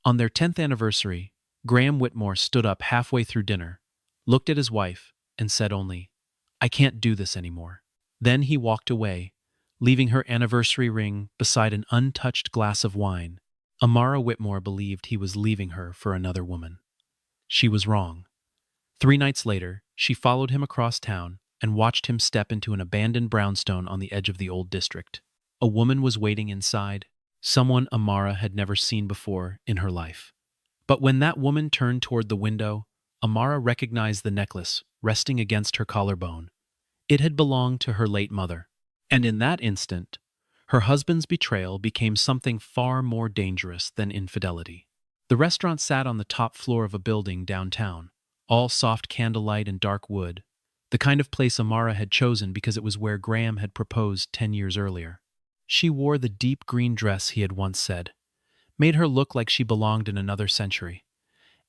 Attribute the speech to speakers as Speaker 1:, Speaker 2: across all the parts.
Speaker 1: On their 10th anniversary, Graham Whitmore stood up halfway through dinner, looked at his wife, and said only, "I can't do this anymore." Then he walked away, leaving her anniversary ring beside an untouched glass of wine. Amara Whitmore believed he was leaving her for another woman. She was wrong. 3 nights later, she followed him across town and watched him step into an abandoned brownstone on the edge of the old district. A woman was waiting inside, someone Amara had never seen before in her life. But when that woman turned toward the window, Amara recognized the necklace resting against her collarbone. It had belonged to her late mother. And in that instant, her husband's betrayal became something far more dangerous than infidelity. The restaurant sat on the top floor of a building downtown, all soft candlelight and dark wood, the kind of place Amara had chosen because it was where Graham had proposed 10 years earlier. She wore the deep green dress he had once said, made her look like she belonged in another century.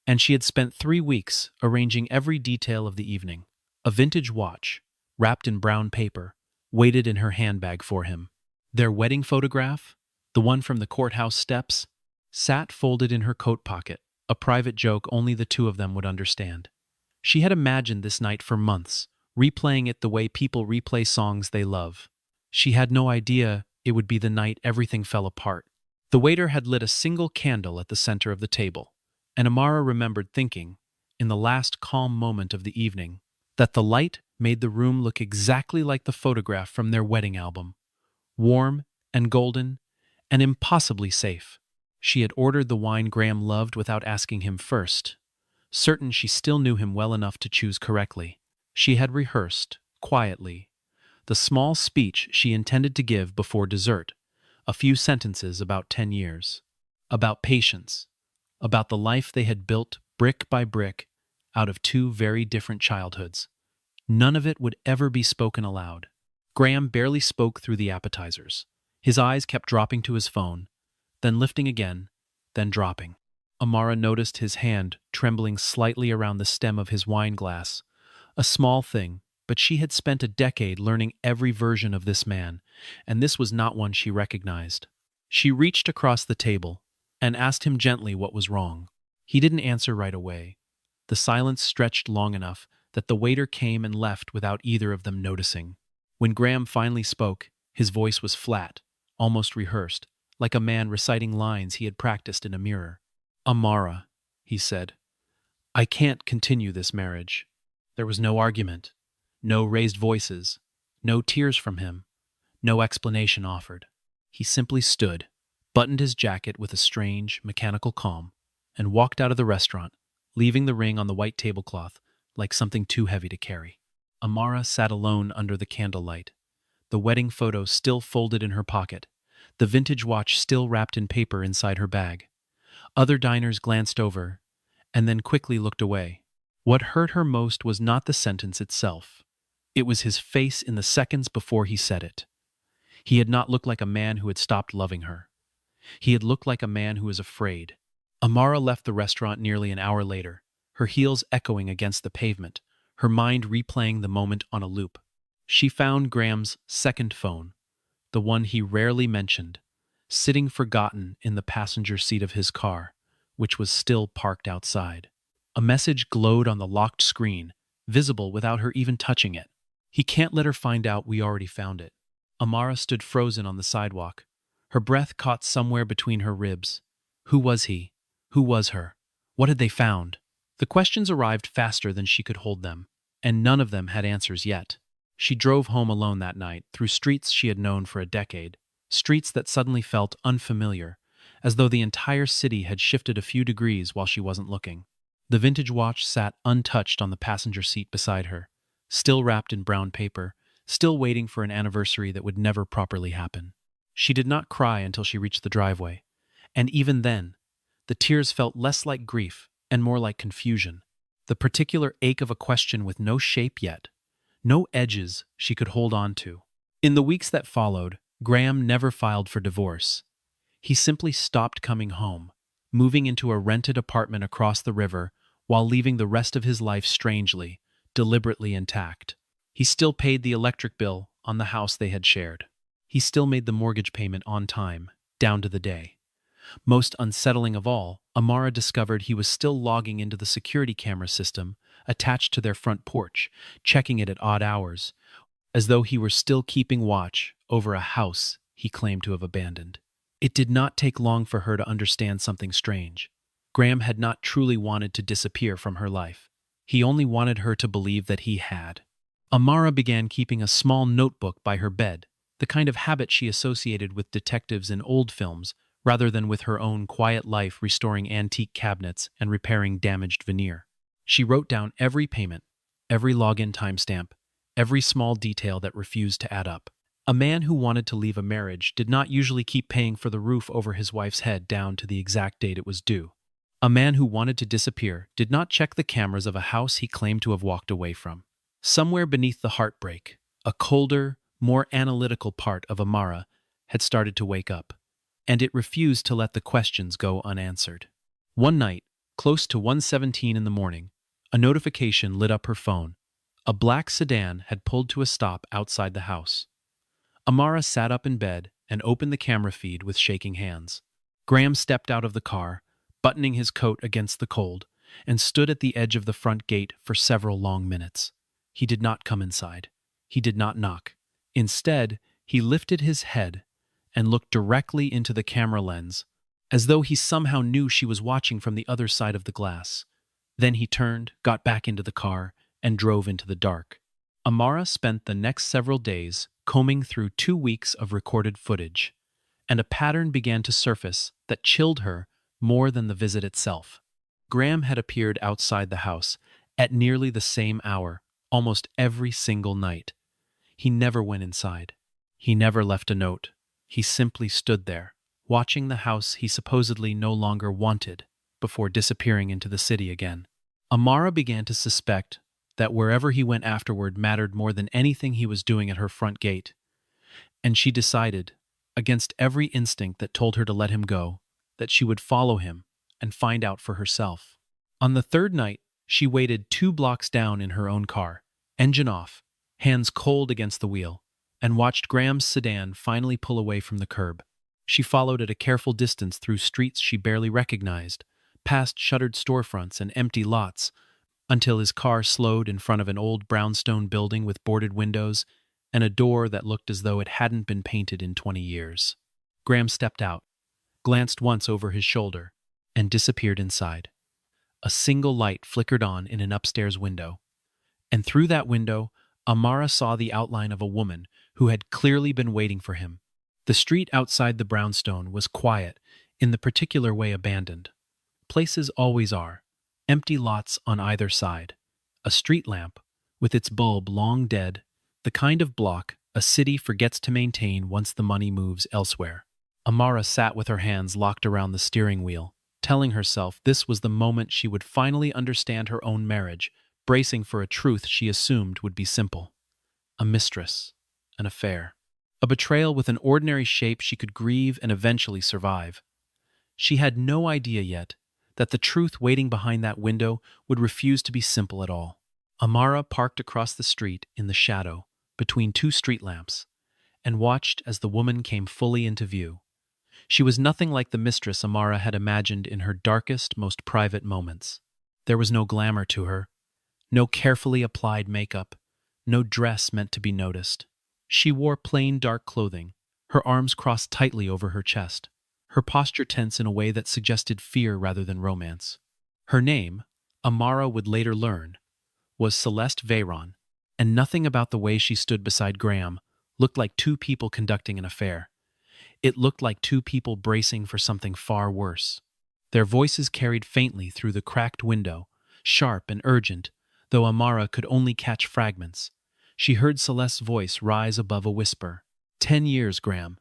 Speaker 1: And she had spent 3 weeks arranging every detail of the evening. A vintage watch, wrapped in brown paper, waited in her handbag for him. Their wedding photograph, the one from the courthouse steps, sat folded in her coat pocket, a private joke only the two of them would understand. She had imagined this night for months, replaying it the way people replay songs they love. She had no idea it would be the night everything fell apart. The waiter had lit a single candle at the center of the table, and Amara remembered thinking, in the last calm moment of the evening, that the light made the room look exactly like the photograph from their wedding album, warm and golden and impossibly safe. She had ordered the wine Graham loved without asking him first, certain she still knew him well enough to choose correctly. She had rehearsed, quietly, the small speech she intended to give before dessert, a few sentences about 10 years, about patience, about the life they had built brick by brick out of 2 very different childhoods. None of it would ever be spoken aloud. Graham barely spoke through the appetizers. His eyes kept dropping to his phone, then lifting again, then dropping. Amara noticed his hand trembling slightly around the stem of his wine glass. A small thing, but she had spent a decade learning every version of this man, and this was not one she recognized. She reached across the table and asked him gently what was wrong. He didn't answer right away. The silence stretched long enough that the waiter came and left without either of them noticing. When Graham finally spoke, his voice was flat, almost rehearsed, like a man reciting lines he had practiced in a mirror. "Amara," he said, "I can't continue this marriage." There was no argument, no raised voices, no tears from him, no explanation offered. He simply stood, buttoned his jacket with a strange, mechanical calm, and walked out of the restaurant, leaving the ring on the white tablecloth like something too heavy to carry. Amara sat alone under the candlelight, the wedding photo still folded in her pocket, the vintage watch still wrapped in paper inside her bag. Other diners glanced over, and then quickly looked away. What hurt her most was not the sentence itself. It was his face in the seconds before he said it. He had not looked like a man who had stopped loving her. He had looked like a man who was afraid. Amara left the restaurant nearly an hour later, her heels echoing against the pavement, her mind replaying the moment on a loop. She found Graham's second phone, the one he rarely mentioned, sitting forgotten in the passenger seat of his car, which was still parked outside. A message glowed on the locked screen, visible without her even touching it. "He can't let her find out we already found it." Amara stood frozen on the sidewalk, her breath caught somewhere between her ribs. Who was he? Who was her? What had they found? The questions arrived faster than she could hold them, and none of them had answers yet. She drove home alone that night, through streets she had known for a decade, streets that suddenly felt unfamiliar, as though the entire city had shifted a few degrees while she wasn't looking. The vintage watch sat untouched on the passenger seat beside her, still wrapped in brown paper, still waiting for an anniversary that would never properly happen. She did not cry until she reached the driveway, and even then, the tears felt less like grief and more like confusion, the particular ache of a question with no shape yet, no edges she could hold on to. In the weeks that followed, Graham never filed for divorce. He simply stopped coming home, moving into a rented apartment across the river while leaving the rest of his life strangely, deliberately intact. He still paid the electric bill on the house they had shared. He still made the mortgage payment on time, down to the day. Most unsettling of all, Amara discovered he was still logging into the security camera system attached to their front porch, checking it at odd hours, as though he were still keeping watch over a house he claimed to have abandoned. It did not take long for her to understand something strange. Graham had not truly wanted to disappear from her life. He only wanted her to believe that he had. Amara began keeping a small notebook by her bed, the kind of habit she associated with detectives in old films, rather than with her own quiet life restoring antique cabinets and repairing damaged veneer. She wrote down every payment, every login timestamp, every small detail that refused to add up. A man who wanted to leave a marriage did not usually keep paying for the roof over his wife's head down to the exact date it was due. A man who wanted to disappear did not check the cameras of a house he claimed to have walked away from. Somewhere beneath the heartbreak, a colder, more analytical part of Amara had started to wake up, and it refused to let the questions go unanswered. One night, close to 1:17 in the morning, a notification lit up her phone. A black sedan had pulled to a stop outside the house. Amara sat up in bed and opened the camera feed with shaking hands. Graham stepped out of the car, buttoning his coat against the cold, and stood at the edge of the front gate for several long minutes. He did not come inside. He did not knock. Instead, he lifted his head and looked directly into the camera lens, as though he somehow knew she was watching from the other side of the glass. Then he turned, got back into the car, and drove into the dark. Amara spent the next several days combing through 2 weeks of recorded footage, and a pattern began to surface that chilled her more than the visit itself. Graham had appeared outside the house at nearly the same hour, almost every single night. He never went inside. He never left a note. He simply stood there, watching the house he supposedly no longer wanted, before disappearing into the city again. Amara began to suspect that wherever he went afterward mattered more than anything he was doing at her front gate, and she decided, against every instinct that told her to let him go, that she would follow him and find out for herself. On the third night, she waited 2 blocks down in her own car, engine off, hands cold against the wheel, and watched Graham's sedan finally pull away from the curb. She followed at a careful distance through streets she barely recognized, past shuttered storefronts and empty lots, until his car slowed in front of an old brownstone building with boarded windows and a door that looked as though it hadn't been painted in 20 years. Graham stepped out, glanced once over his shoulder, and disappeared inside. A single light flickered on in an upstairs window, and through that window, Amara saw the outline of a woman who had clearly been waiting for him. The street outside the brownstone was quiet, in the particular way abandoned. Places always are. Empty lots on either side. A street lamp, with its bulb long dead, the kind of block a city forgets to maintain once the money moves elsewhere. Amara sat with her hands locked around the steering wheel, telling herself this was the moment she would finally understand her own marriage, bracing for a truth she assumed would be simple. A mistress. An affair. A betrayal with an ordinary shape she could grieve and eventually survive. She had no idea yet that the truth waiting behind that window would refuse to be simple at all. Amara parked across the street in the shadow, between 2 street lamps, and watched as the woman came fully into view. She was nothing like the mistress Amara had imagined in her darkest, most private moments. There was no glamour to her, no carefully applied makeup, no dress meant to be noticed. She wore plain dark clothing, her arms crossed tightly over her chest, her posture tense in a way that suggested fear rather than romance. Her name, Amara would later learn, was Celeste Veyron, and nothing about the way she stood beside Graham looked like 2 people conducting an affair. It looked like 2 people bracing for something far worse. Their voices carried faintly through the cracked window, sharp and urgent, though Amara could only catch fragments. She heard Celeste's voice rise above a whisper. 10 years, Graham.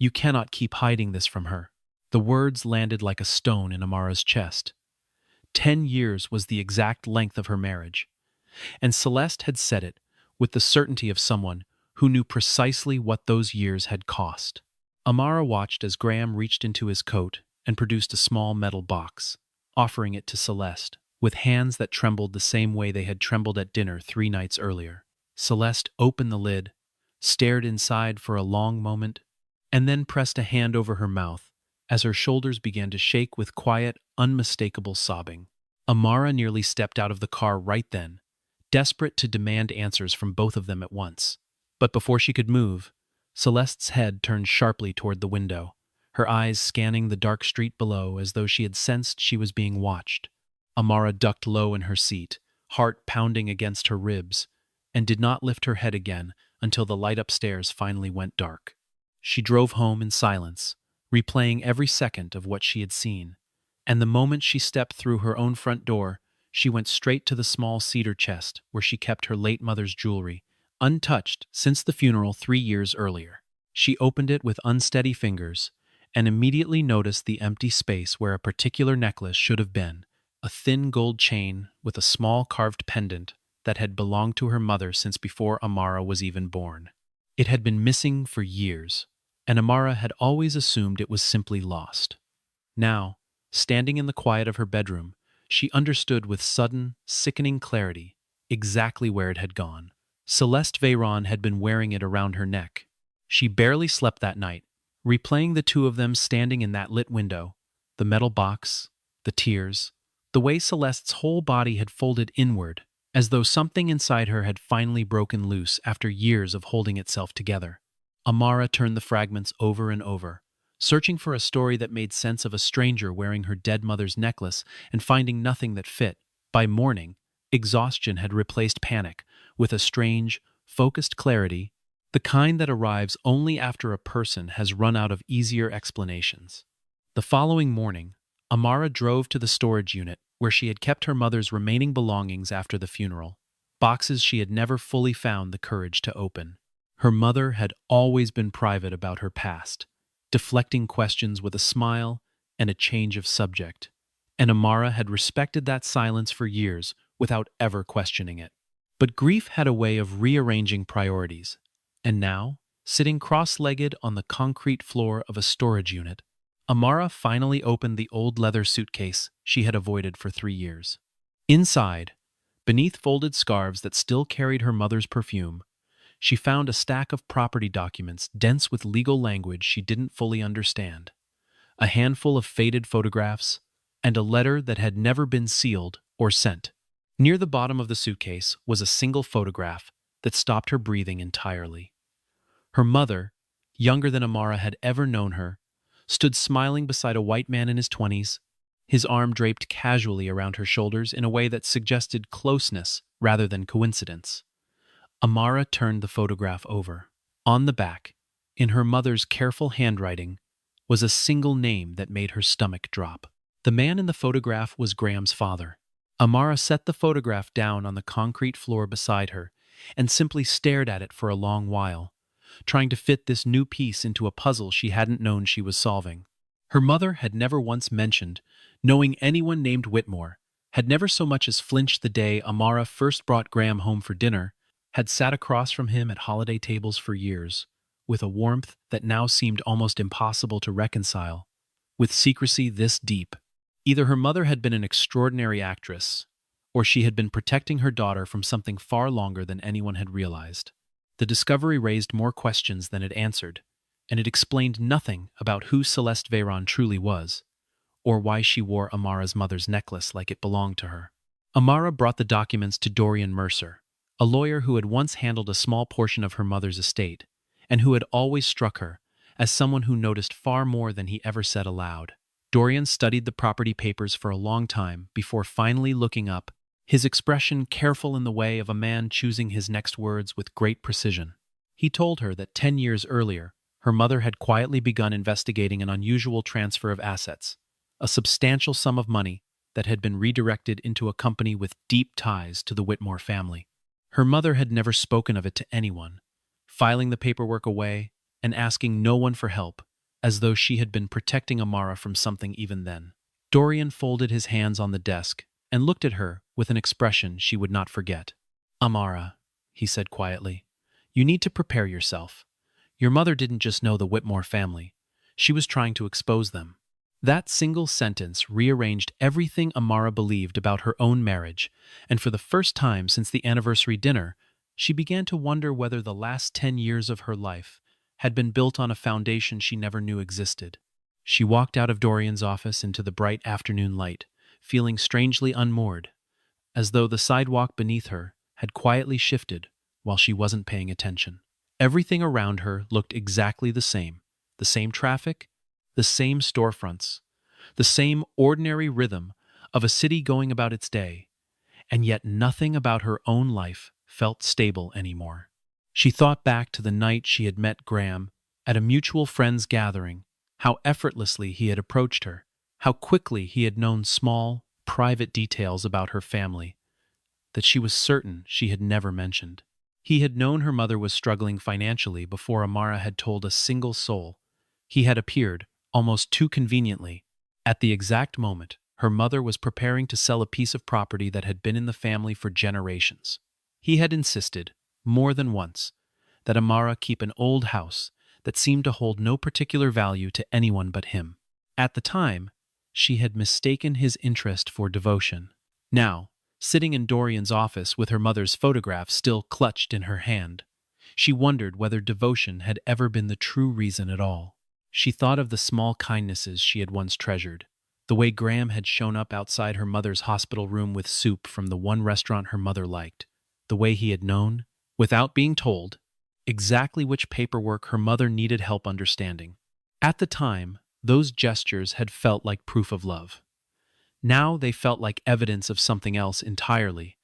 Speaker 1: You cannot keep hiding this from her. The words landed like a stone in Amara's chest. 10 years was the exact length of her marriage, and Celeste had said it with the certainty of someone who knew precisely what those years had cost. Amara watched as Graham reached into his coat and produced a small metal box, offering it to Celeste, with hands that trembled the same way they had trembled at dinner 3 nights earlier. Celeste opened the lid, stared inside for a long moment, and then pressed a hand over her mouth as her shoulders began to shake with quiet, unmistakable sobbing. Amara nearly stepped out of the car right then, desperate to demand answers from both of them at once. But before she could move, Celeste's head turned sharply toward the window, her eyes scanning the dark street below as though she had sensed she was being watched. Amara ducked low in her seat, heart pounding against her ribs, and did not lift her head again until the light upstairs finally went dark. She drove home in silence, replaying every second of what she had seen. And the moment she stepped through her own front door, she went straight to the small cedar chest where she kept her late mother's jewelry, untouched since the funeral 3 years earlier. She opened it with unsteady fingers and immediately noticed the empty space where a particular necklace should have been, a thin gold chain with a small carved pendant that had belonged to her mother since before Amara was even born. It had been missing for years, and Amara had always assumed it was simply lost. Now, standing in the quiet of her bedroom, she understood with sudden, sickening clarity exactly where it had gone. Celeste Veyron had been wearing it around her neck. She barely slept that night, replaying the two of them standing in that lit window, the metal box, the tears, the way Celeste's whole body had folded inward, as though something inside her had finally broken loose after years of holding itself together. Amara turned the fragments over and over, searching for a story that made sense of a stranger wearing her dead mother's necklace and finding nothing that fit. By morning, exhaustion had replaced panic with a strange, focused clarity, the kind that arrives only after a person has run out of easier explanations. The following morning, Amara drove to the storage unit where she had kept her mother's remaining belongings after the funeral, boxes she had never fully found the courage to open. Her mother had always been private about her past, deflecting questions with a smile and a change of subject, and Amara had respected that silence for years without ever questioning it. But grief had a way of rearranging priorities, and now, sitting cross-legged on the concrete floor of a storage unit, Amara finally opened the old leather suitcase she had avoided for 3 years. Inside, beneath folded scarves that still carried her mother's perfume, she found a stack of property documents dense with legal language she didn't fully understand, a handful of faded photographs, and a letter that had never been sealed or sent. Near the bottom of the suitcase was a single photograph that stopped her breathing entirely. Her mother, younger than Amara had ever known her, stood smiling beside a white man in his 20s, his arm draped casually around her shoulders in a way that suggested closeness rather than coincidence. Amara turned the photograph over. On the back, in her mother's careful handwriting, was a single name that made her stomach drop. The man in the photograph was Graham's father. Amara set the photograph down on the concrete floor beside her and simply stared at it for a long while, trying to fit this new piece into a puzzle she hadn't known she was solving. Her mother had never once mentioned knowing anyone named Whitmore, had never so much as flinched the day Amara first brought Graham home for dinner, had sat across from him at holiday tables for years, with a warmth that now seemed almost impossible to reconcile, with secrecy this deep. Either her mother had been an extraordinary actress, or she had been protecting her daughter from something far longer than anyone had realized. The discovery raised more questions than it answered, and it explained nothing about who Celeste Veyron truly was, or why she wore Amara's mother's necklace like it belonged to her. Amara brought the documents to Dorian Mercer, a lawyer who had once handled a small portion of her mother's estate, and who had always struck her as someone who noticed far more than he ever said aloud. Dorian studied the property papers for a long time before finally looking up, his expression careful in the way of a man choosing his next words with great precision. He told her that 10 years earlier, her mother had quietly begun investigating an unusual transfer of assets, a substantial sum of money that had been redirected into a company with deep ties to the Whitmore family. Her mother had never spoken of it to anyone, filing the paperwork away and asking no one for help, as though she had been protecting Amara from something even then. Dorian folded his hands on the desk and looked at her with an expression she would not forget. "Amara," he said quietly, "you need to prepare yourself. Your mother didn't just know the Whitmore family. She was trying to expose them." That single sentence rearranged everything Amara believed about her own marriage, and for the first time since the anniversary dinner, she began to wonder whether the last 10 years of her life had been built on a foundation she never knew existed. She walked out of Dorian's office into the bright afternoon light, feeling strangely unmoored, as though the sidewalk beneath her had quietly shifted while she wasn't paying attention. Everything around her looked exactly the same traffic, the same storefronts, the same ordinary rhythm of a city going about its day, and yet nothing about her own life felt stable anymore. She thought back to the night she had met Graham at a mutual friend's gathering, how effortlessly he had approached her, how quickly he had known small, private details about her family that she was certain she had never mentioned. He had known her mother was struggling financially before Amara had told a single soul. He had appeared, almost too conveniently, at the exact moment her mother was preparing to sell a piece of property that had been in the family for generations. He had insisted, more than once, that Amara keep an old house that seemed to hold no particular value to anyone but him. At the time, she had mistaken his interest for devotion. Now, sitting in Dorian's office with her mother's photograph still clutched in her hand, she wondered whether devotion had ever been the true reason at all. She thought of the small kindnesses she had once treasured, the way Graham had shown up outside her mother's hospital room with soup from the one restaurant her mother liked, the way he had known, without being told, exactly which paperwork her mother needed help understanding. At the time, those gestures had felt like proof of love. Now they felt like evidence of something else entirely,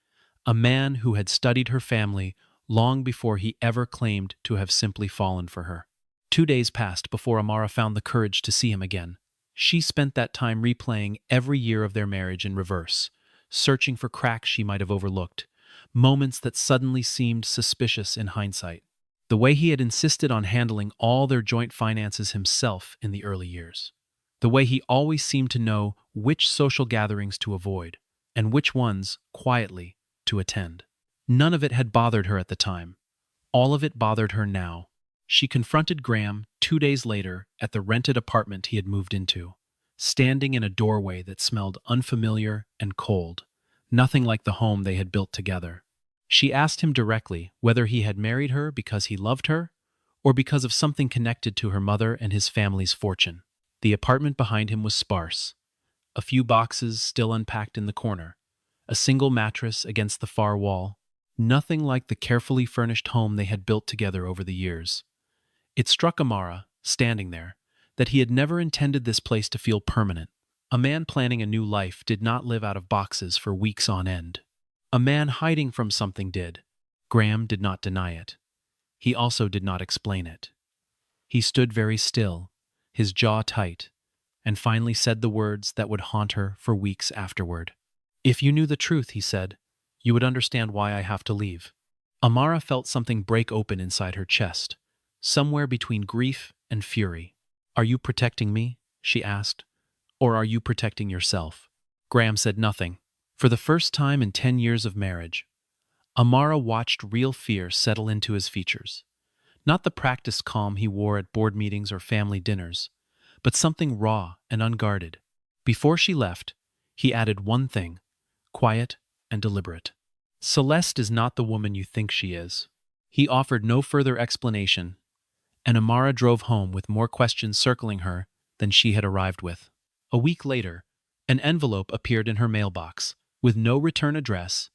Speaker 1: a man who had studied her family long before he ever claimed to have simply fallen for her. 2 days passed before Amara found the courage to see him again. She spent that time replaying every year of their marriage in reverse, searching for cracks she might have overlooked, moments that suddenly seemed suspicious in hindsight. The way he had insisted on handling all their joint finances himself in the early years. The way he always seemed to know which social gatherings to avoid, and which ones, quietly, to attend. None of it had bothered her at the time. All of it bothered her now. She confronted Graham 2 days later at the rented apartment he had moved into, standing in a doorway that smelled unfamiliar and cold, nothing like the home they had built together. She asked him directly whether he had married her because he loved her, or because of something connected to her mother and his family's fortune. The apartment behind him was sparse, a few boxes still unpacked in the corner, a single mattress against the far wall, nothing like the carefully furnished home they had built together over the years. It struck Amara, standing there, that he had never intended this place to feel permanent. A man planning a new life did not live out of boxes for weeks on end. A man hiding from something did. Graham did not deny it. He also did not explain it. He stood very still, his jaw tight, and finally said the words that would haunt her for weeks afterward. "If you knew the truth," he said, "you would understand why I have to leave." Amara felt something break open inside her chest, somewhere between grief and fury. "Are you protecting me?" she asked. "Or are you protecting yourself?" Graham said nothing. For the first time in 10 years of marriage, Amara watched real fear settle into his features. Not the practiced calm he wore at board meetings or family dinners, but something raw and unguarded. Before she left, he added one thing, quiet and deliberate. "Celeste is not the woman you think she is." He offered no further explanation, and Amara drove home with more questions circling her than she had arrived with. A week later, an envelope appeared in her mailbox, with no return address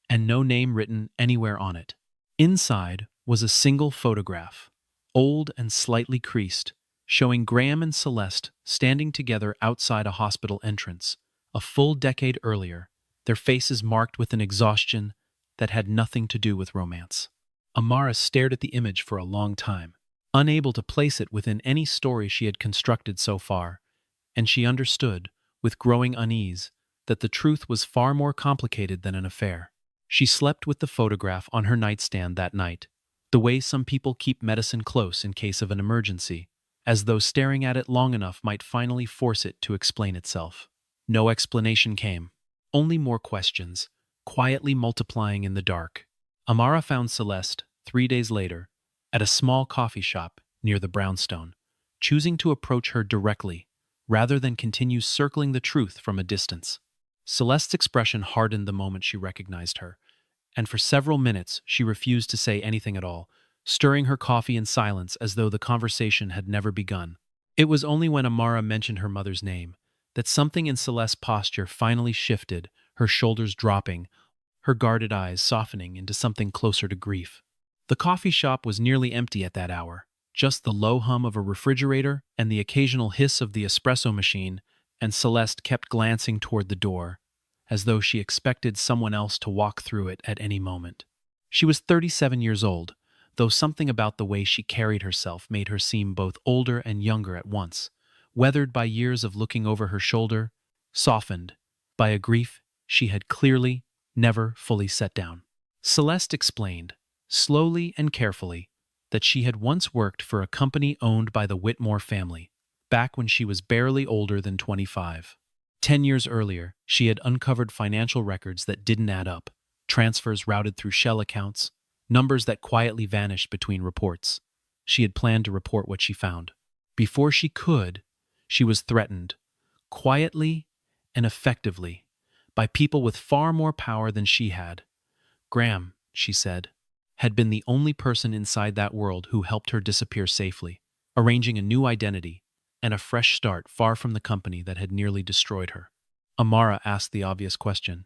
Speaker 1: and no name written anywhere on it. Inside was a single photograph, old and slightly creased, showing Graham and Celeste standing together outside a hospital entrance, a full decade earlier, their faces marked with an exhaustion that had nothing to do with romance. Amara stared at the image for a long time, unable to place it within any story she had constructed so far, and she understood, with growing unease, that the truth was far more complicated than an affair. She slept with the photograph on her nightstand that night, the way some people keep medicine close in case of an emergency, as though staring at it long enough might finally force it to explain itself. No explanation came, only more questions, quietly multiplying in the dark. Amara found Celeste, 3 days later, at a small coffee shop near the brownstone, choosing to approach her directly, rather than continue circling the truth from a distance. Celeste's expression hardened the moment she recognized her, and for several minutes she refused to say anything at all, stirring her coffee in silence as though the conversation had never begun. It was only when Amara mentioned her mother's name that something in Celeste's posture finally shifted, her shoulders dropping, her guarded eyes softening into something closer to grief. The coffee shop was nearly empty at that hour, just the low hum of a refrigerator and the occasional hiss of the espresso machine, and Celeste kept glancing toward the door, as though she expected someone else to walk through it at any moment. She was 37 years old, though something about the way she carried herself made her seem both older and younger at once, weathered by years of looking over her shoulder, softened by a grief she had clearly never fully set down. Celeste explained, slowly and carefully, that she had once worked for a company owned by the Whitmore family, back when she was barely older than 25. 10 years earlier, she had uncovered financial records that didn't add up, transfers routed through shell accounts, numbers that quietly vanished between reports. She had planned to report what she found. Before she could, she was threatened, quietly and effectively, by people with far more power than she had. Graham, she said, had been the only person inside that world who helped her disappear safely, arranging a new identity and a fresh start far from the company that had nearly destroyed her. Amara asked the obvious question.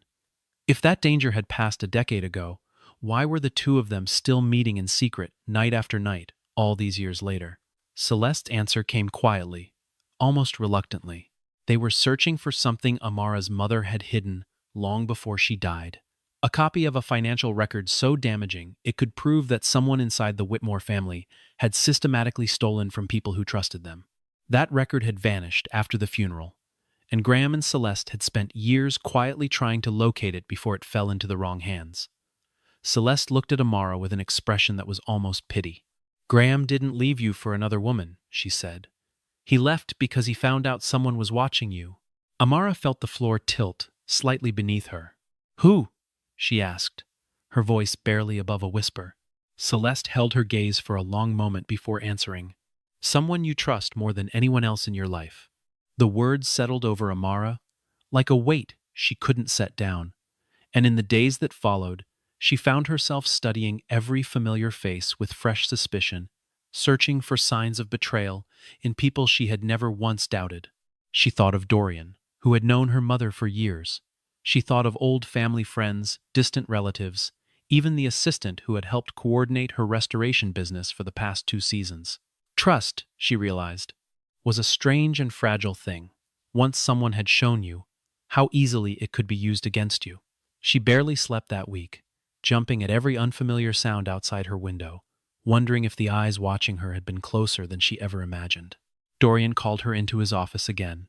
Speaker 1: If that danger had passed a decade ago, why were the two of them still meeting in secret, night after night, all these years later? Celeste's answer came quietly, almost reluctantly. They were searching for something Amara's mother had hidden long before she died. A copy of a financial record so damaging it could prove that someone inside the Whitmore family had systematically stolen from people who trusted them. That record had vanished after the funeral, and Graham and Celeste had spent years quietly trying to locate it before it fell into the wrong hands. Celeste looked at Amara with an expression that was almost pity. "Graham didn't leave you for another woman," she said. "He left because he found out someone was watching you." Amara felt the floor tilt slightly beneath her. "Who?" she asked, her voice barely above a whisper. Celeste held her gaze for a long moment before answering. "Someone you trust more than anyone else in your life." The words settled over Amara like a weight she couldn't set down, and in the days that followed, she found herself studying every familiar face with fresh suspicion, searching for signs of betrayal in people she had never once doubted. She thought of Dorian, who had known her mother for years. She thought of old family friends, distant relatives, even the assistant who had helped coordinate her restoration business for the past 2 seasons. Trust, she realized, was a strange and fragile thing. Once someone had shown you, how easily it could be used against you. She barely slept that week, jumping at every unfamiliar sound outside her window, wondering if the eyes watching her had been closer than she ever imagined. Dorian called her into his office again,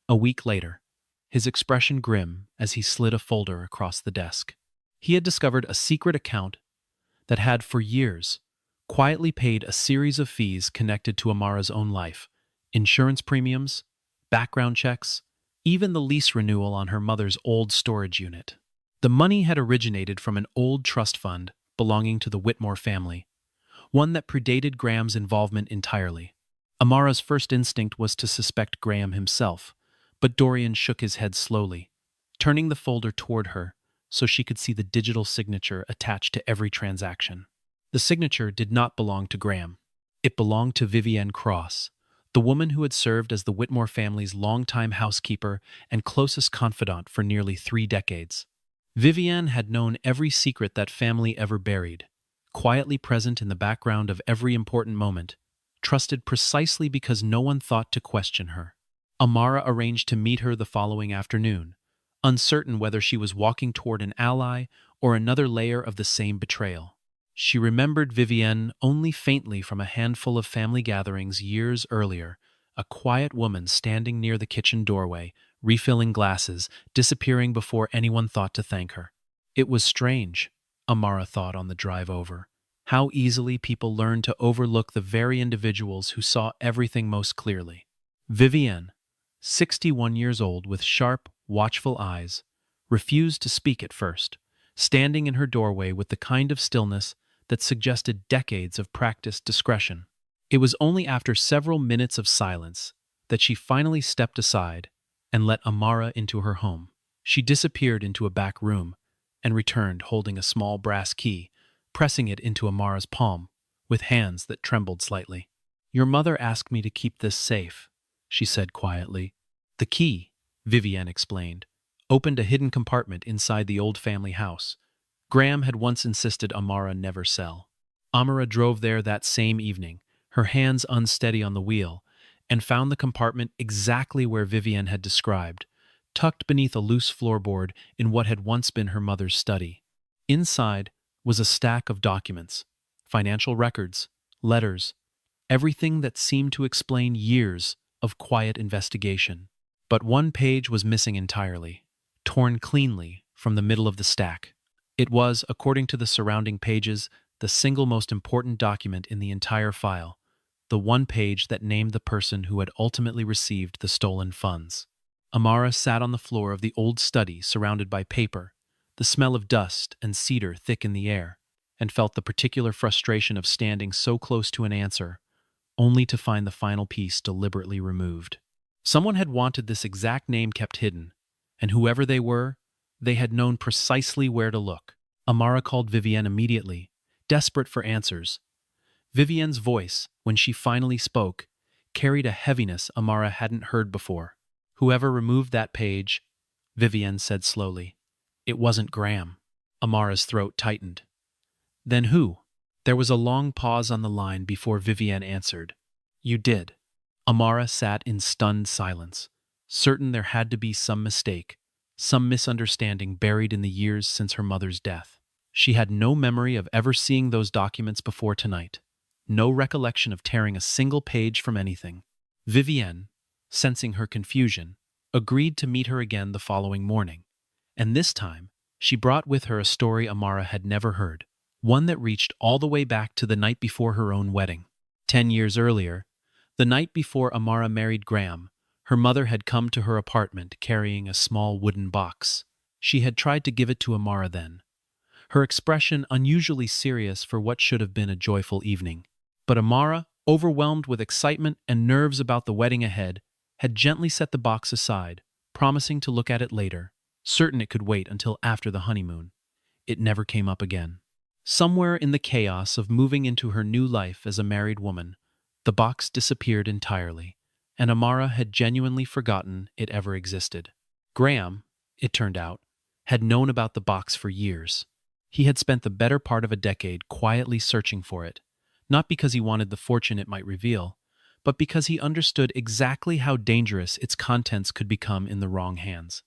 Speaker 1: a week later, his expression grim as he slid a folder across the desk. He had discovered a secret account that had, for years, quietly paid a series of fees connected to Amara's own life, insurance premiums, background checks, even the lease renewal on her mother's old storage unit. The money had originated from an old trust fund belonging to the Whitmore family, one that predated Graham's involvement entirely. Amara's first instinct was to suspect Graham himself, but Dorian shook his head slowly, turning the folder toward her so she could see the digital signature attached to every transaction. The signature did not belong to Graham. It belonged to Vivienne Cross, the woman who had served as the Whitmore family's longtime housekeeper and closest confidant for nearly 3 decades. Vivienne had known every secret that family ever buried, quietly present in the background of every important moment, trusted precisely because no one thought to question her. Amara arranged to meet her the following afternoon, uncertain whether she was walking toward an ally or another layer of the same betrayal. She remembered Vivienne only faintly from a handful of family gatherings years earlier, a quiet woman standing near the kitchen doorway, refilling glasses, disappearing before anyone thought to thank her. It was strange, Amara thought on the drive over, how easily people learn to overlook the very individuals who saw everything most clearly. Vivienne, 61 years old with sharp, watchful eyes, refused to speak at first, standing in her doorway with the kind of stillness that suggested decades of practiced discretion. It was only after several minutes of silence that she finally stepped aside and let Amara into her home. She disappeared into a back room and returned holding a small brass key, pressing it into Amara's palm with hands that trembled slightly. "Your mother asked me to keep this safe," she said quietly. The key, Vivienne explained, opened a hidden compartment inside the old family house. Graham had once insisted Amara never sell. Amara drove there that same evening, her hands unsteady on the wheel, and found the compartment exactly where Vivienne had described, tucked beneath a loose floorboard in what had once been her mother's study. Inside was a stack of documents, financial records, letters, everything that seemed to explain years of quiet investigation. But one page was missing entirely, torn cleanly from the middle of the stack. It was, according to the surrounding pages, the single most important document in the entire file, the one page that named the person who had ultimately received the stolen funds. Amara sat on the floor of the old study surrounded by paper, the smell of dust and cedar thick in the air, and felt the particular frustration of standing so close to an answer, only to find the final piece deliberately removed. Someone had wanted this exact name kept hidden, and whoever they were, they had known precisely where to look. Amara called Vivienne immediately, desperate for answers. Vivienne's voice, when she finally spoke, carried a heaviness Amara hadn't heard before. Whoever removed that page, Vivienne said slowly. It wasn't Graham. Amara's throat tightened. Then who? There was a long pause on the line before Vivienne answered. You did. Amara sat in stunned silence, certain there had to be some mistake, some misunderstanding buried in the years since her mother's death. She had no memory of ever seeing those documents before tonight, no recollection of tearing a single page from anything. Vivienne, sensing her confusion, agreed to meet her again the following morning, and this time she brought with her a story Amara had never heard, one that reached all the way back to the night before her own wedding. 10 years earlier, the night before Amara married Graham, her mother had come to her apartment carrying a small wooden box. She had tried to give it to Amara then, her expression unusually serious for what should have been a joyful evening. But Amara, overwhelmed with excitement and nerves about the wedding ahead, had gently set the box aside, promising to look at it later, certain it could wait until after the honeymoon. It never came up again. Somewhere in the chaos of moving into her new life as a married woman, the box disappeared entirely, and Amara had genuinely forgotten it ever existed. Graham, it turned out, had known about the box for years. He had spent the better part of a decade quietly searching for it, not because he wanted the fortune it might reveal, but because he understood exactly how dangerous its contents could become in the wrong hands.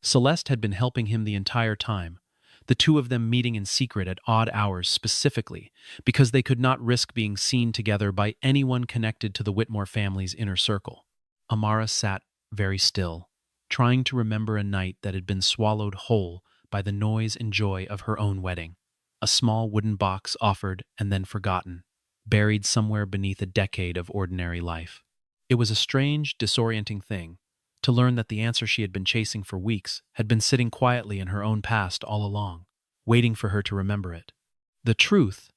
Speaker 1: Celeste had been helping him the entire time, the two of them meeting in secret at odd hours specifically, because they could not risk being seen together by anyone connected to the Whitmore family's inner circle. Amara sat very still, trying to remember a night that had been swallowed whole by the noise and joy of her own wedding. A small wooden box offered and then forgotten, buried somewhere beneath a decade of ordinary life. It was a strange, disorienting thing to learn that the answer she had been chasing for weeks had been sitting quietly in her own past all along, waiting for her to remember it. The truth,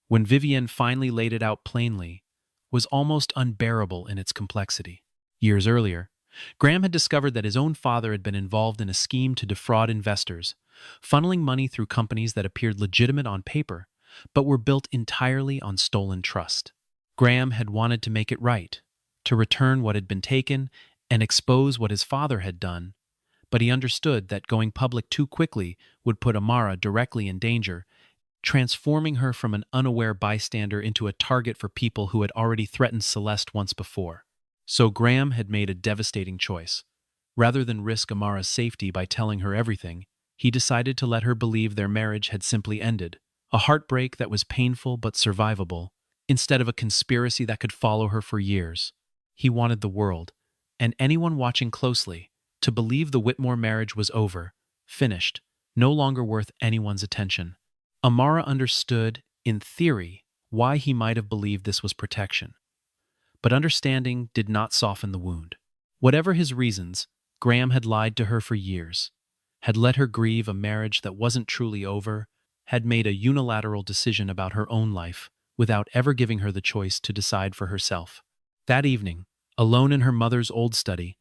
Speaker 1: when Vivienne finally laid it out plainly, was almost unbearable in its complexity. Years earlier, Graham had discovered that his own father had been involved in a scheme to defraud investors, funneling money through companies that appeared legitimate on paper, but were built entirely on stolen trust. Graham had wanted to make it right, to return what had been taken and expose what his father had done, but he understood that going public too quickly would put Amara directly in danger, transforming her from an unaware bystander into a target for people who had already threatened Celeste once before. So Graham had made a devastating choice. Rather than risk Amara's safety by telling her everything, he decided to let her believe their marriage had simply ended, a heartbreak that was painful but survivable, instead of a conspiracy that could follow her for years. He wanted the world, and anyone watching closely, to believe the Whitmore marriage was over, finished, no longer worth anyone's attention. Amara understood, in theory, why he might have believed this was protection. But understanding did not soften the wound. Whatever his reasons, Graham had lied to her for years, had let her grieve a marriage that wasn't truly over, had made a unilateral decision about her own life without ever giving her the choice to decide for herself. That evening, alone in her mother's old study,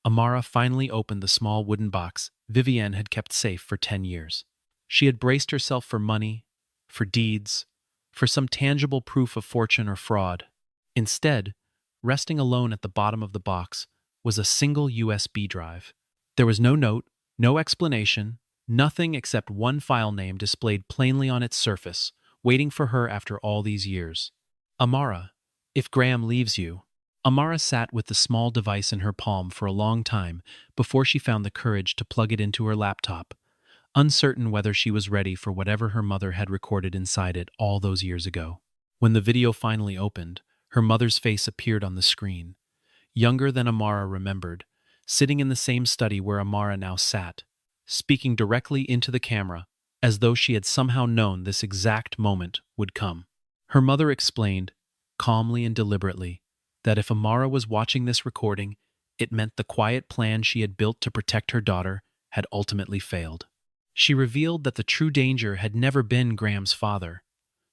Speaker 1: Amara finally opened the small wooden box Vivienne had kept safe for 10 years. She had braced herself for money, for deeds, for some tangible proof of fortune or fraud. Instead, resting alone at the bottom of the box, was a single USB drive. There was no note, no explanation, nothing except one file name displayed plainly on its surface, waiting for her after all these years. Amara, if Graham leaves you. Amara sat with the small device in her palm for a long time before she found the courage to plug it into her laptop, uncertain whether she was ready for whatever her mother had recorded inside it all those years ago. When the video finally opened, her mother's face appeared on the screen, younger than Amara remembered, sitting in the same study where Amara now sat, speaking directly into the camera, as though she had somehow known this exact moment would come. Her mother explained, calmly and deliberately, that if Amara was watching this recording, it meant the quiet plan she had built to protect her daughter had ultimately failed. She revealed that the true danger had never been Graham's father,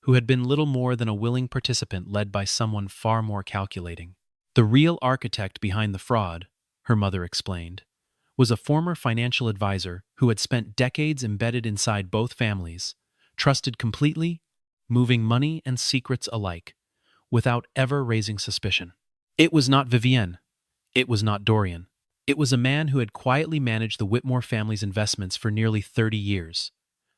Speaker 1: who had been little more than a willing participant led by someone far more calculating. The real architect behind the fraud, her mother explained, was a former financial advisor who had spent decades embedded inside both families, trusted completely, moving money and secrets alike, without ever raising suspicion. It was not Vivienne. It was not Dorian. It was a man who had quietly managed the Whitmore family's investments for nearly 30 years,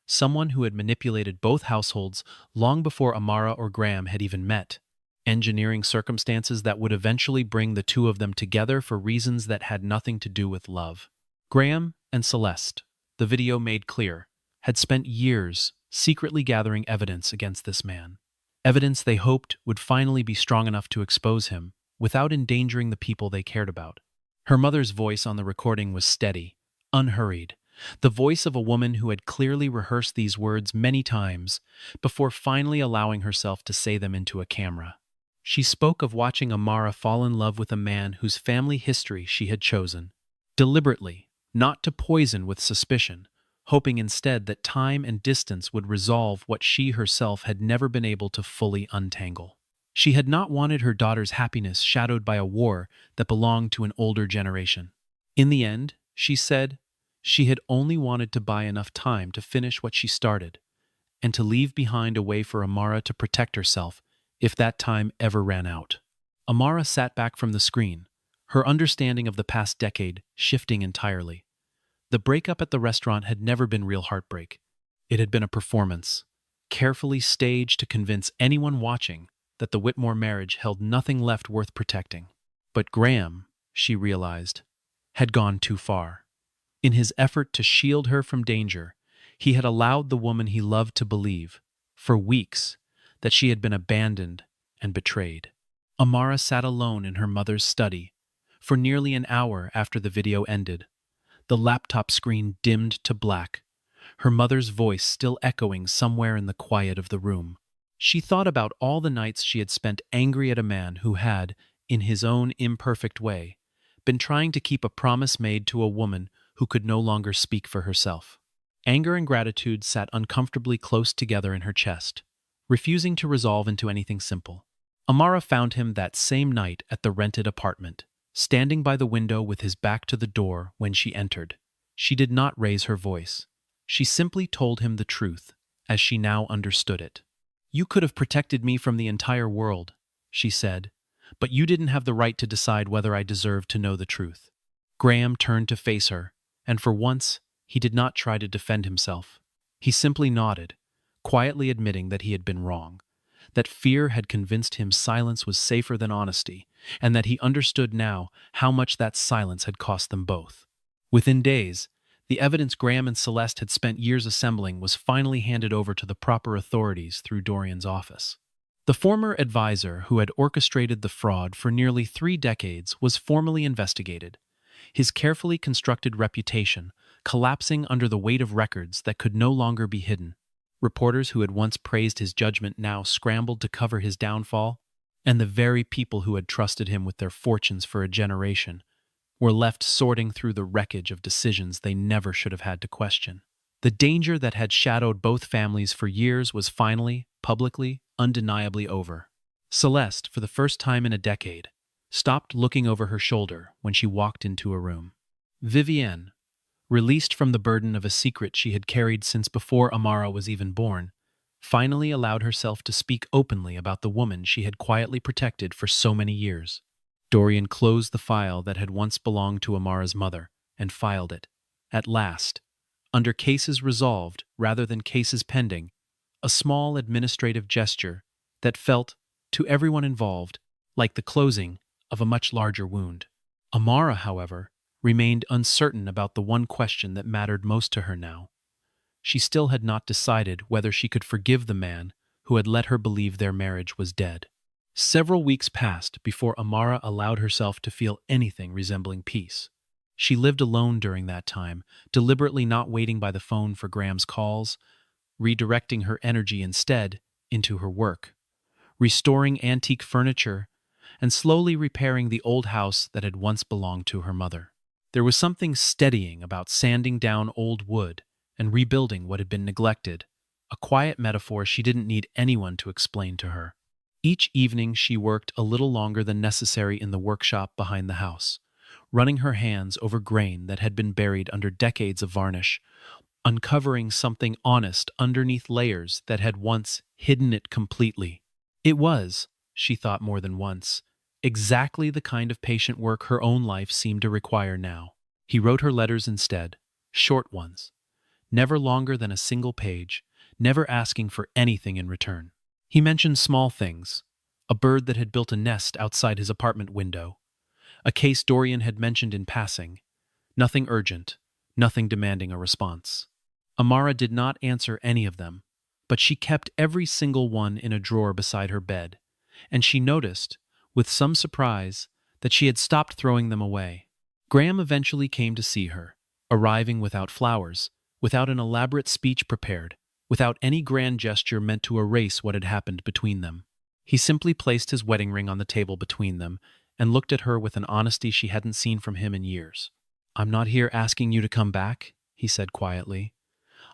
Speaker 1: someone who had manipulated both households long before Amara or Graham had even met, engineering circumstances that would eventually bring the two of them together for reasons that had nothing to do with love. Graham and Celeste, the video made clear, had spent years secretly gathering evidence against this man, evidence they hoped would finally be strong enough to expose him without endangering the people they cared about. Her mother's voice on the recording was steady, unhurried, the voice of a woman who had clearly rehearsed these words many times before finally allowing herself to say them into a camera. She spoke of watching Amara fall in love with a man whose family history she had chosen, deliberately, not to poison with suspicion, hoping instead that time and distance would resolve what she herself had never been able to fully untangle. She had not wanted her daughter's happiness shadowed by a war that belonged to an older generation. In the end, she said, she had only wanted to buy enough time to finish what she started, and to leave behind a way for Amara to protect herself if that time ever ran out. Amara sat back from the screen, her understanding of the past decade shifting entirely. The breakup at the restaurant had never been real heartbreak. It had been a performance, carefully staged to convince anyone watching that the Whitmore marriage held nothing left worth protecting. But Graham, she realized, had gone too far. In his effort to shield her from danger, he had allowed the woman he loved to believe, for weeks, that she had been abandoned and betrayed. Amara sat alone in her mother's study for nearly an hour after the video ended, the laptop screen dimmed to black, her mother's voice still echoing somewhere in the quiet of the room. She thought about all the nights she had spent angry at a man who had, in his own imperfect way, been trying to keep a promise made to a woman who could no longer speak for herself. Anger and gratitude sat uncomfortably close together in her chest, refusing to resolve into anything simple. Amara found him that same night at the rented apartment, standing by the window with his back to the door when she entered. She did not raise her voice. She simply told him the truth, as she now understood it. "You could have protected me from the entire world," she said, "but you didn't have the right to decide whether I deserved to know the truth." Graham turned to face her, and for once, he did not try to defend himself. He simply nodded, quietly admitting that he had been wrong, that fear had convinced him silence was safer than honesty, and that he understood now how much that silence had cost them both. Within days, the evidence Graham and Celeste had spent years assembling was finally handed over to the proper authorities through Dorian's office. The former advisor who had orchestrated the fraud for nearly 3 decades was formally investigated, his carefully constructed reputation collapsing under the weight of records that could no longer be hidden. Reporters who had once praised his judgment now scrambled to cover his downfall, and the very people who had trusted him with their fortunes for a generation were left sorting through the wreckage of decisions they never should have had to question. The danger that had shadowed both families for years was finally, publicly, undeniably over. Celeste, for the first time in a decade, stopped looking over her shoulder when she walked into a room. Vivienne, released from the burden of a secret she had carried since before Amara was even born, finally allowed herself to speak openly about the woman she had quietly protected for so many years. Dorian closed the file that had once belonged to Amara's mother and filed it. At last, under cases resolved rather than cases pending, a small administrative gesture that felt, to everyone involved, like the closing of a much larger wound. Amara, however, remained uncertain about the one question that mattered most to her now. She still had not decided whether she could forgive the man who had let her believe their marriage was dead. Several weeks passed before Amara allowed herself to feel anything resembling peace. She lived alone during that time, deliberately not waiting by the phone for Graham's calls, redirecting her energy instead into her work, restoring antique furniture, and slowly repairing the old house that had once belonged to her mother. There was something steadying about sanding down old wood and rebuilding what had been neglected, a quiet metaphor she didn't need anyone to explain to her. Each evening she worked a little longer than necessary in the workshop behind the house, running her hands over grain that had been buried under decades of varnish, uncovering something honest underneath layers that had once hidden it completely. It was, she thought more than once, exactly the kind of patient work her own life seemed to require now. He wrote her letters instead, short ones, never longer than a single page, never asking for anything in return. He mentioned small things, a bird that had built a nest outside his apartment window, a case Dorian had mentioned in passing, nothing urgent, nothing demanding a response. Amara did not answer any of them, but she kept every single one in a drawer beside her bed, and she noticed, with some surprise, that she had stopped throwing them away. Graham eventually came to see her, arriving without flowers, without an elaborate speech prepared, without any grand gesture meant to erase what had happened between them. He simply placed his wedding ring on the table between them and looked at her with an honesty she hadn't seen from him in years. "I'm not here asking you to come back," he said quietly.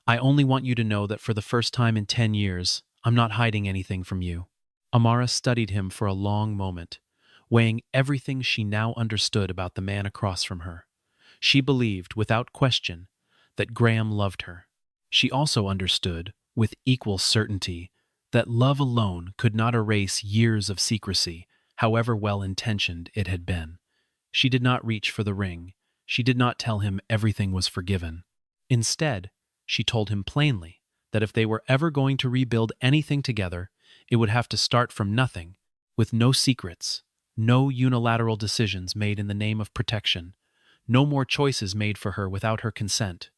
Speaker 1: "I only want you to know that for the first time in 10 years, I'm not hiding anything from you." Amara studied him for a long moment, weighing everything she now understood about the man across from her. She believed, without question, that Graham loved her. She also understood, with equal certainty, that love alone could not erase years of secrecy, however well-intentioned it had been. She did not reach for the ring. She did not tell him everything was forgiven. Instead, she told him plainly that if they were ever going to rebuild anything together, it would have to start from nothing, with no secrets, no unilateral decisions made in the name of protection, no more choices made for her without her consent.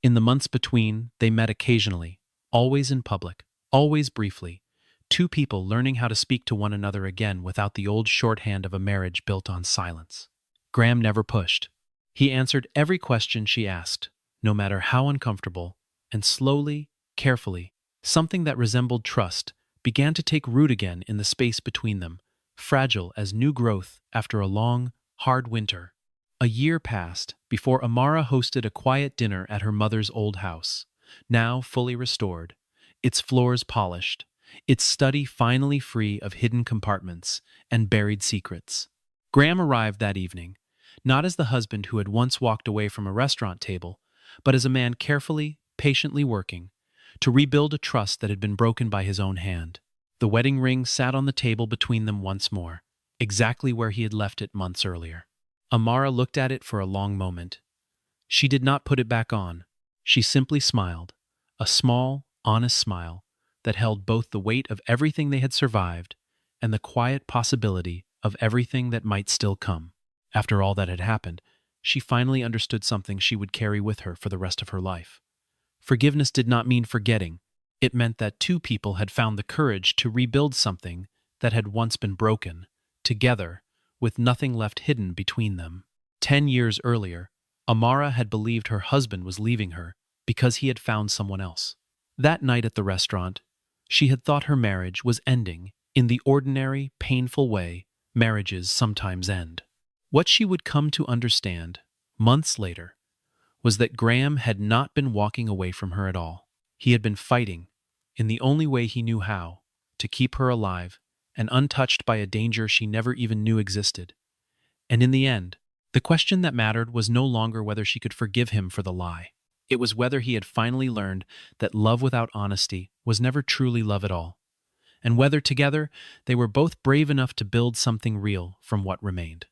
Speaker 1: In the months between, they met occasionally, always in public, always briefly, two people learning how to speak to one another again without the old shorthand of a marriage built on silence. Graham never pushed. He answered every question she asked, no matter how uncomfortable, and slowly, carefully, something that resembled trust began to take root again in the space between them, fragile as new growth after a long, hard winter. A year passed before Amara hosted a quiet dinner at her mother's old house, now fully restored, its floors polished, its study finally free of hidden compartments and buried secrets. Graham arrived that evening, not as the husband who had once walked away from a restaurant table, but as a man carefully, patiently working to rebuild a trust that had been broken by his own hand. The wedding ring sat on the table between them once more, exactly where he had left it months earlier. Amara looked at it for a long moment. She did not put it back on. She simply smiled, a small, honest smile that held both the weight of everything they had survived and the quiet possibility of everything that might still come. After all that had happened, she finally understood something she would carry with her for the rest of her life. Forgiveness did not mean forgetting. It meant that two people had found the courage to rebuild something that had once been broken, together, with nothing left hidden between them. 10 years earlier, Amara had believed her husband was leaving her because he had found someone else. That night at the restaurant, she had thought her marriage was ending in the ordinary, painful way marriages sometimes end. What she would come to understand, months later, was that Graham had not been walking away from her at all. He had been fighting, in the only way he knew how, to keep her alive and untouched by a danger she never even knew existed. And in the end, the question that mattered was no longer whether she could forgive him for the lie. It was whether he had finally learned that love without honesty was never truly love at all. and whether together they were both brave enough to build something real from what remained.